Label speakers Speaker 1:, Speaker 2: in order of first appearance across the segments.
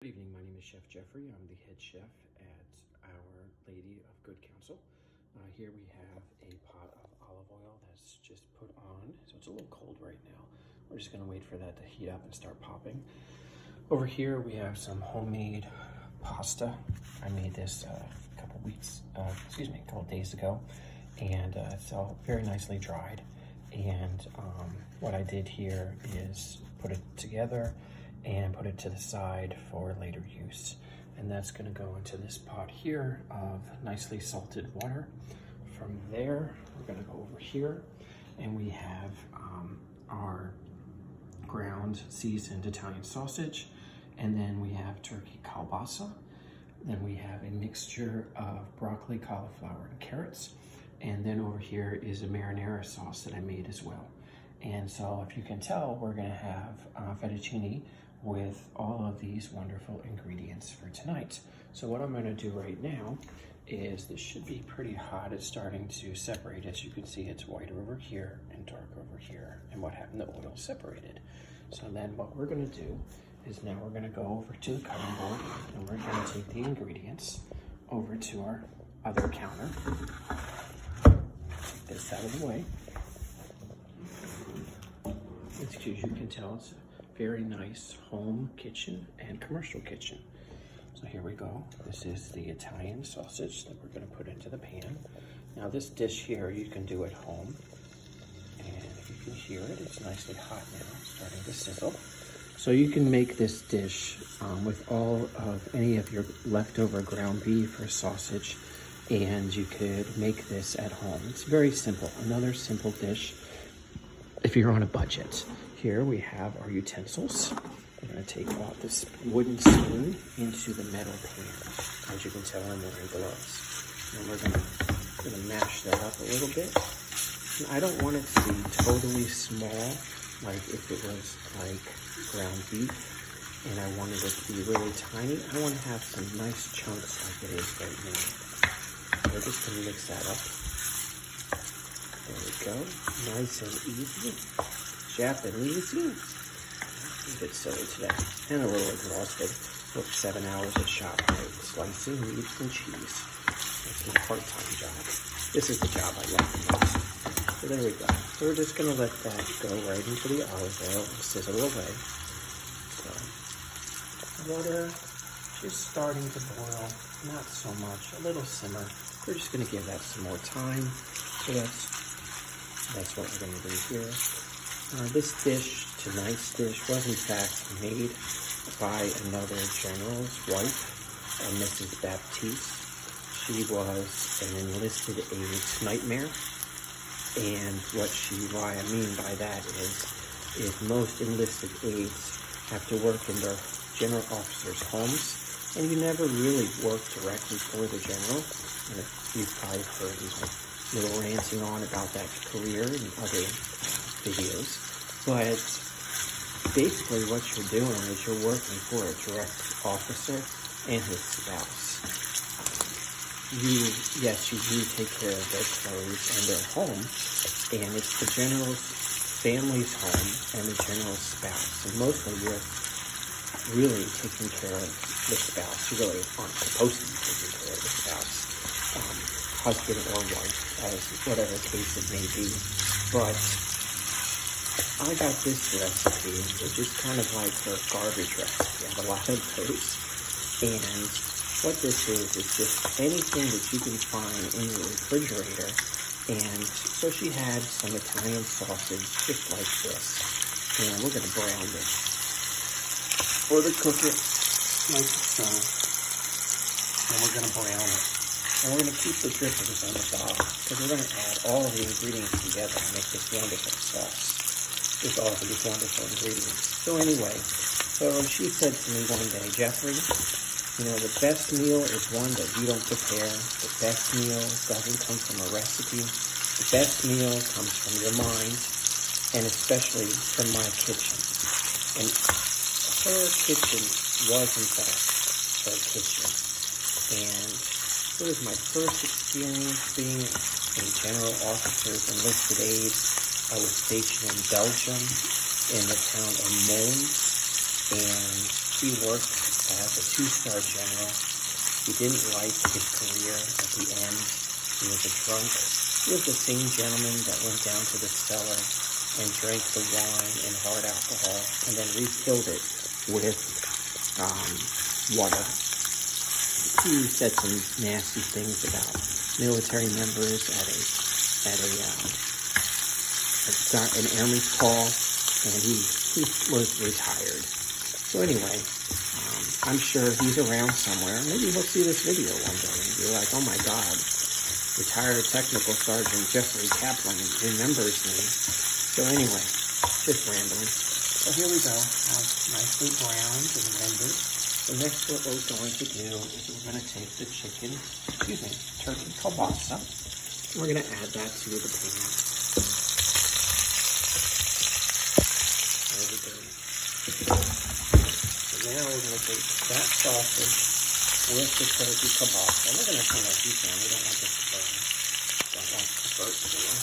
Speaker 1: Good evening, my name is Chef Jeffrey. I'm the head chef at Our Lady of Good Counsel. Here we have a pot of olive oil that's just put on, so it's a little cold right now. We're just gonna wait for that to heat up and start popping. Over here we have some homemade pasta. I made this a couple days ago, and it's all very nicely dried. And what I did here is put it together and put it to the side for later use. And that's gonna go into this pot here of nicely salted water. From there, we're gonna go over here and we have our ground seasoned Italian sausage. And then we have turkey kielbasa. Then we have a mixture of broccoli, cauliflower, and carrots. And then over here is a marinara sauce that I made as well. And so if you can tell, we're gonna have fettuccine with all of these wonderful ingredients for tonight. So what I'm gonna do right now is, this should be pretty hot. It's starting to separate. As you can see, it's white over here and dark over here. And what happened, the oil separated. So then what we're gonna do is now we're gonna go over to the cutting board and we're gonna take the ingredients over to our other counter. Take this out of the way. As you can tell, it's a very nice home kitchen and commercial kitchen. So here we go. This is the Italian sausage that we're gonna put into the pan. Now this dish here, you can do at home. And if you can hear it, it's nicely hot now, starting to sizzle. So you can make this dish with all of any of your leftover ground beef or sausage, and you could make this at home. It's very simple, another simple dish if you're on a budget. Here we have our utensils. We're gonna take off this wooden spoon into the metal pan. As you can tell, I'm wearing gloves. And we're gonna mash that up a little bit. And I don't want it to be totally small, like if it was like ground beef, and I wanted it to be really tiny. I want to have some nice chunks like it is right now. So we're just gonna mix that up. There we go, nice and easy. Japanese. I'm a bit silly today, and a little exhausted. Worked 7 hours at ShopRite, slicing meats and cheese. It's a part-time job. This is the job I love the most. So there we go. So we're just gonna let that go right into the olive oil and sizzle away. So water just starting to boil, not so much, a little simmer. We're just gonna give that some more time. So that's what we're gonna do here. This dish, tonight's dish, was in fact made by another general's wife, Mrs. Baptiste. She was an enlisted aide's nightmare. And why I mean by that is most enlisted aides have to work in their general officers' homes, and you never really work directly for the general. And you've probably heard little ranting on about that career in other videos. But basically what you're doing is you're working for a direct officer and his spouse. Yes, you do take care of their clothes and their home, and it's the general's family's home and the general's spouse. And mostly you're really taking care of the spouse. You really aren't supposed to be taking care of the spouse, husband or wife, as whatever case it may be. But I got this recipe, which is kind of like the garbage recipe. I have a lot of those. And what this is just anything that you can find in your refrigerator. And so she had some Italian sausage just like this. And we're gonna brown this. Or to cook it like so. And we're gonna brown it. And we're gonna keep the drippings on the bottom, because we're gonna add all the ingredients together and make this wonderful sauce with all of these wonderful ingredients. So anyway, she said to me one day, Jeffrey, you know, the best meal is one that you don't prepare. The best meal doesn't come from a recipe. The best meal comes from your mind, and especially from my kitchen. And her kitchen was, in fact, her kitchen. And it was my first experience being a general officer's enlisted aide. I was stationed in Belgium in the town of Mons, and she worked as a 2-star general. He didn't like his career at the end. He was a drunk. He was the same gentleman that went down to the cellar and drank the wine and hard alcohol and then refilled it with water. He said some nasty things about military members at an airman's call, and he was retired. So anyway, I'm sure he's around somewhere. Maybe he'll see this video one day and be like, oh my God, retired Technical Sergeant Jeffrey Kaplan remembers me. So anyway, just rambling. So here we go, nicely browned and rendered. So next what we're going to do is we're going to take the turkey kielbasa, and we're going to add that to the pan. There we go. So now we're going to take that sausage with the turkey kielbasa. We're going to turn our heat down. We don't want this to burn. Don't want to burn more.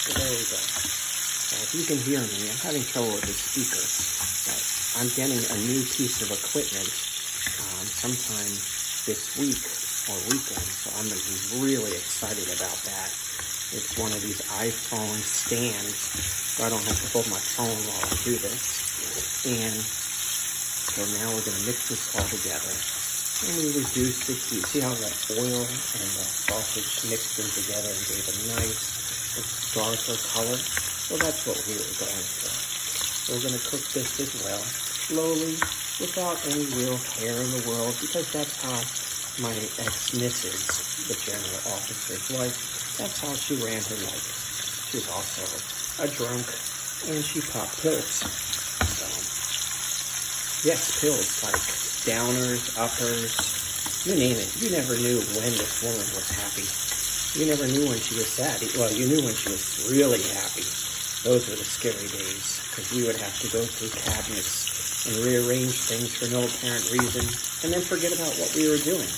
Speaker 1: So there we go. Now if you can hear me, I'm having trouble with the speaker, but I'm getting a new piece of equipment sometime this week or weekend, so I'm really excited about that. It's one of these iPhone stands, so I don't have to hold my phone while I do this. And so now we're going to mix this all together. And we reduce the heat. See how the oil and the sausage mixed in together and gave a nice darker color? Well, that's what we were going for. We're going to cook this as well, slowly, without any real care in the world, because that's how my ex-missus, the general officer's wife, that's how she ran her life. She was also a drunk, and she popped pills. So, yes, pills, like downers, uppers, you name it. You never knew when this woman was happy. You never knew when she was sad. Well, you knew when she was really happy. Those were the scary days, because we would have to go through cabinets and rearrange things for no apparent reason, and then forget about what we were doing.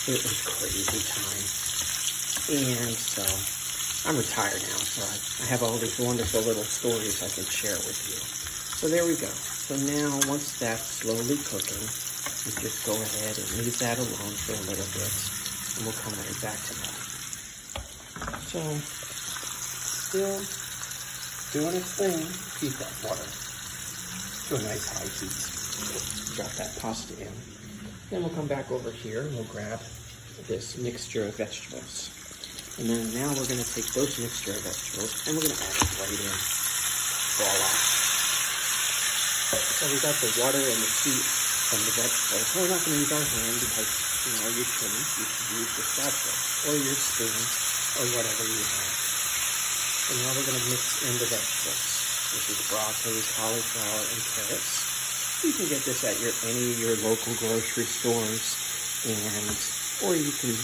Speaker 1: It was crazy time. And so, I'm retired now, so I have all these wonderful little stories I can share with you. So there we go. So now, once that's slowly cooking, we just go ahead and leave that alone for a little bit, and we'll come right back to that. So, still doing its thing, heat that water to a nice high heat. Drop that pasta in. Then we'll come back over here and we'll grab this mixture of vegetables. And then now we're going to take those mixture of vegetables and we're going to add it right in. Voila. So we got the water and the heat from the vegetables. We're not going to use our hand because, you shouldn't. You should use your spatula or your spoon or whatever you have. And now we're going to mix in the vegetables. This is broccoli, cauliflower, and carrots. You can get this at any of your local grocery stores, or you can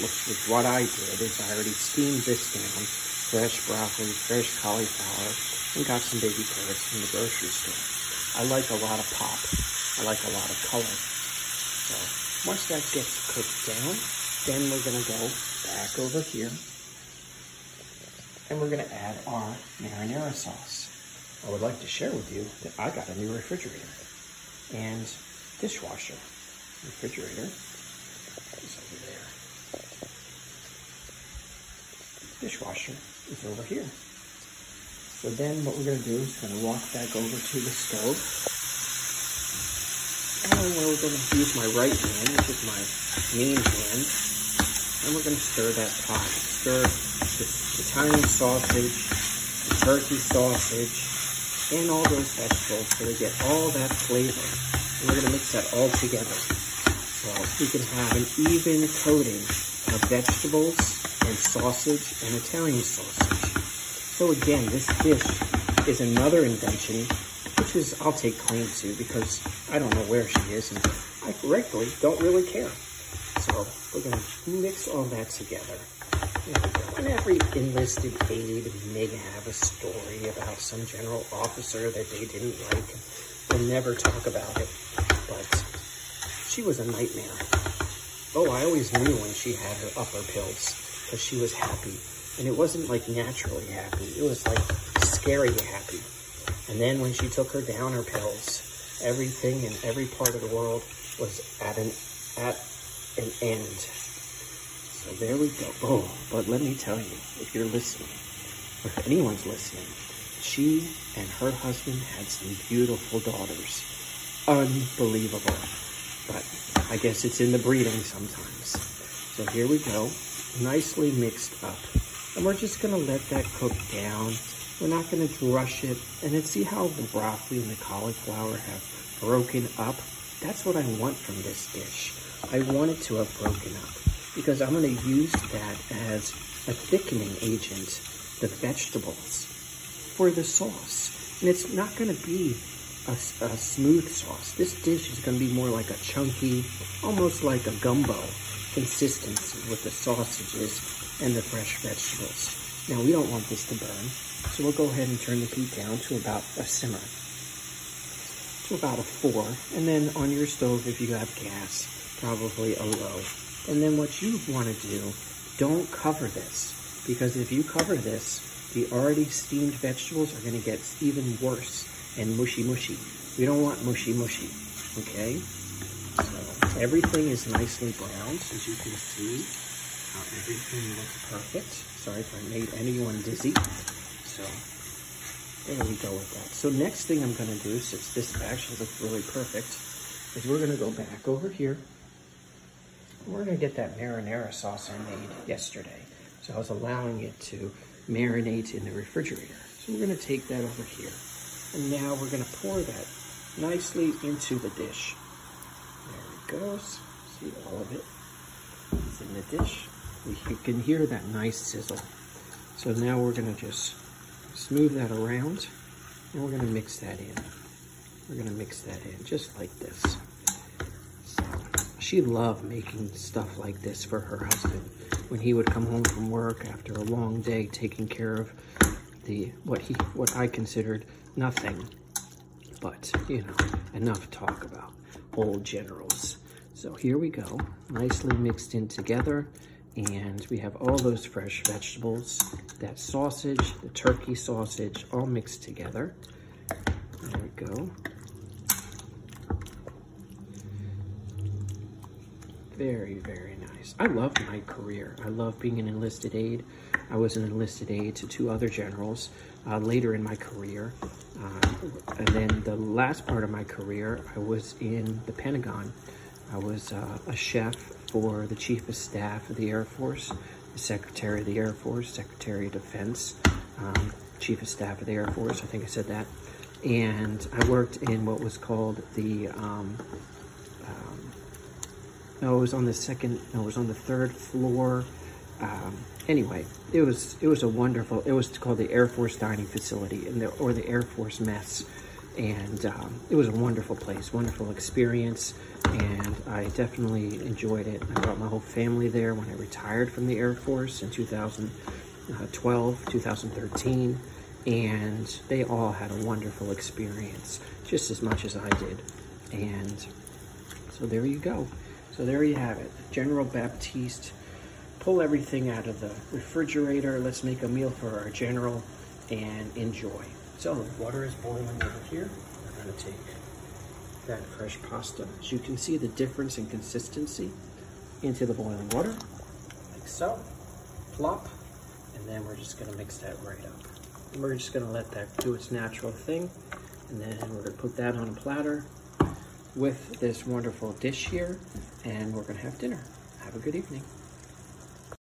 Speaker 1: look with what I did is I already steamed this down, fresh broccoli, fresh cauliflower, and got some baby carrots from the grocery store. I like a lot of pop. I like a lot of color. So once that gets cooked down, then we're going to go back over here. And we're going to add our marinara sauce. I would like to share with you that I got a new refrigerator and dishwasher. Refrigerator is over there. Dishwasher is over here. So then what we're going to do is we're going to walk back over to the stove. And we're going to use my right hand, which is my main hand. And we're going to stir that pot. Stir the Italian sausage, the turkey sausage, and all those vegetables so we get all that flavor. And we're going to mix that all together. So we can have an even coating of vegetables and sausage and Italian sausage. So again, this dish is another invention, which is I'll take claim to because I don't know where she is and I correctly don't really care. So we're going to mix all that together. And every enlisted aide may have a story about some general officer that they didn't like. We'll never talk about it, but she was a nightmare. Oh, I always knew when she had her upper pills because she was happy. And it wasn't like naturally happy. It was like scary happy. And then when she took her downer pills, Everything in every part of the world was at an end. So there we go. Oh, but let me tell you, if you're listening, or if anyone's listening, she and her husband had some beautiful daughters. Unbelievable. But I guess it's in the breeding sometimes. So here we go, nicely mixed up. And we're just gonna let that cook down. We're not gonna rush it. And then see how the broccoli and the cauliflower have broken up? That's what I want from this dish. I want it to have broken up because I'm gonna use that as a thickening agent, the vegetables, for the sauce. And it's not gonna be a smooth sauce. This dish is gonna be more like a chunky, almost like a gumbo consistency with the sausages and the fresh vegetables. Now we don't want this to burn, so we'll go ahead and turn the heat down to about a simmer, to about a 4. And then on your stove, if you have gas, probably a low. And then what you want to do, don't cover this, because if you cover this, the already steamed vegetables are going to get even worse and mushy. We don't want mushy, okay? So everything is nicely browned, as you can see. How everything looks perfect. Sorry if I made anyone dizzy. So there we go with that. So next thing I'm going to do, since this actually looks really perfect, is we're going to go back over here. We're going to get that marinara sauce I made yesterday. So I was allowing it to marinate in the refrigerator. So we're going to take that over here. And now we're going to pour that nicely into the dish. There it goes. See all of it. It's in the dish. You can hear that nice sizzle. So now we're going to just smooth that around, and we're going to mix that in. We're going to mix that in just like this. So she loved making stuff like this for her husband when he would come home from work after a long day taking care of what I considered nothing but, you know, enough talk about old generals. So here we go, nicely mixed in together. And we have all those fresh vegetables, that sausage, the turkey sausage, all mixed together. There we go. Very, very nice. I love my career. I love being an enlisted aide. I was an enlisted aide to 2 other generals later in my career. And then the last part of my career, I was in the Pentagon. I was a chef for the Chief of Staff of the Air Force, the Secretary of the Air Force, Secretary of Defense, Chief of Staff of the Air Force, I think I said that. And I worked in what was called the, no, it was on the 3rd floor. Anyway, it was a wonderful, it was called the Air Force Dining Facility, or the Air Force Mess. And it was a wonderful place, wonderful experience, and I definitely enjoyed it. I brought my whole family there when I retired from the Air Force in 2012, 2013, and they all had a wonderful experience, just as much as I did. And so there you go. So there you have it, General Baptiste. Pull everything out of the refrigerator. Let's make a meal for our general and enjoy. So the water is boiling over here. We're going to take that fresh pasta. As you can see the difference in consistency into the boiling water, like so. Plop. And then we're just going to mix that right up. And we're just going to let that do its natural thing. And then we're going to put that on a platter with this wonderful dish here. And we're going to have dinner. Have a good evening.